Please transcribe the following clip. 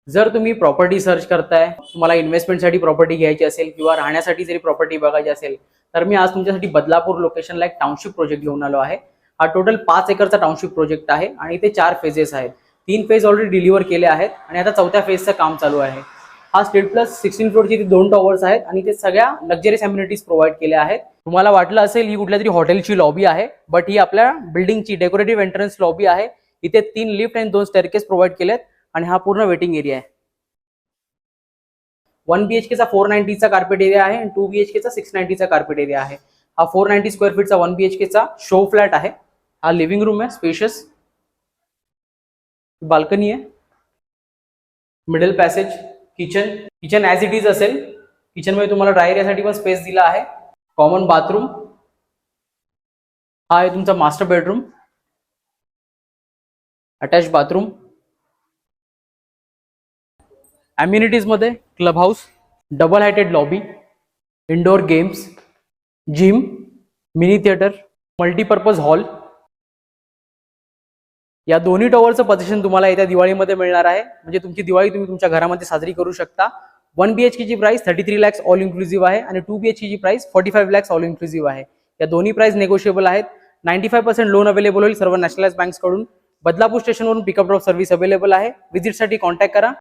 जर तुम्ही property search करताय, तुम्हाला इन्व्हेस्टमेंटसाठी प्रॉपर्टी घ्यायची असेल किंवा राहण्यासाठी जरी प्रॉपर्टी बघायची असेल, तर मी आज तुमच्यासाठी बदलापूर लोकेशनला एक टाउनशिप प्रोजेक्ट घेऊन आलो आहे. हा टोटल 5 एकरचा टाउनशिप प्रोजेक्ट आहे आणि इथे 4 फेजेस आहेत. 3 फेज ऑलरेडी डिलिव्हर केले आहेत आणि आता 4थ्या फेजचं काम चालू आहे. हा स्टेट प्लस 16 फ्लोअरची 2 टॉवर्स आहेत आणि ते सगळ्या लक्झरीज अम्युनिटीज प्रोव्हाइड केल्या आहेत. तुम्हाला वाटलं असेल ही कुठल्या तरी हॉटेलची लॉबी आहे, बट ही आपल्या बिल्डिंगची डेकोरेटिव्ह एंट्रन्स लॉबी आहे. इथे 3 लिफ्ट आणि 2 स्टेअरकेस प्रोव्हाइड केलेत आणि हा पूर्ण वेटिंग एरिया आहे. 1 BHK चा 490 चा कार्पेट एरिया आहे आणि 2 BHK चा 690 चा कार्पेट एरिया आहे. हा 490 स्क्वेअर फीटचा 1 BHK चा शो फ्लॅट आहे. हा लिव्हिंग रूम आहे, स्पेशियस बाल्कनी आहे, middle passage, kitchen as it is असेल. किचन मध्ये तुम्हाला ड्राय एरियासाठी पण स्पेस दिला आहे. Common bathroom. हा आहे तुमचा master bedroom, attach bathroom. Amenities मध्ये club house, double heighted lobby, indoor games, gym, mini theatre, multipurpose hall. या दोन्ही टॉवरचं पोझिशन तुम्हाला येत्या दिवाळीमध्ये मिळणार आहे. म्हणजे तुमची दिवाळी तुम्ही तुमच्या घरामध्ये साजरी करू शकता. 1 BHK ची प्राइस 33 lakhs ऑल इन्क्लुझिव्ह आहे आणि 2 BHK ची प्राइस 45 lakhs ऑल इन्क्लुझिव्ह आहे. या दोन्ही प्राइस नेगोशिएबल आहेत. 95% लोन अवेलेबल होईल सर्व नॅशनलाइज बँक्स कडून. बदलापूर स्टेशनवरून पिकअप ड्रॉप सर्व्हिस अवेलेबल आहे. व्हिजिटसाठी कॉन्टॅक्ट करा.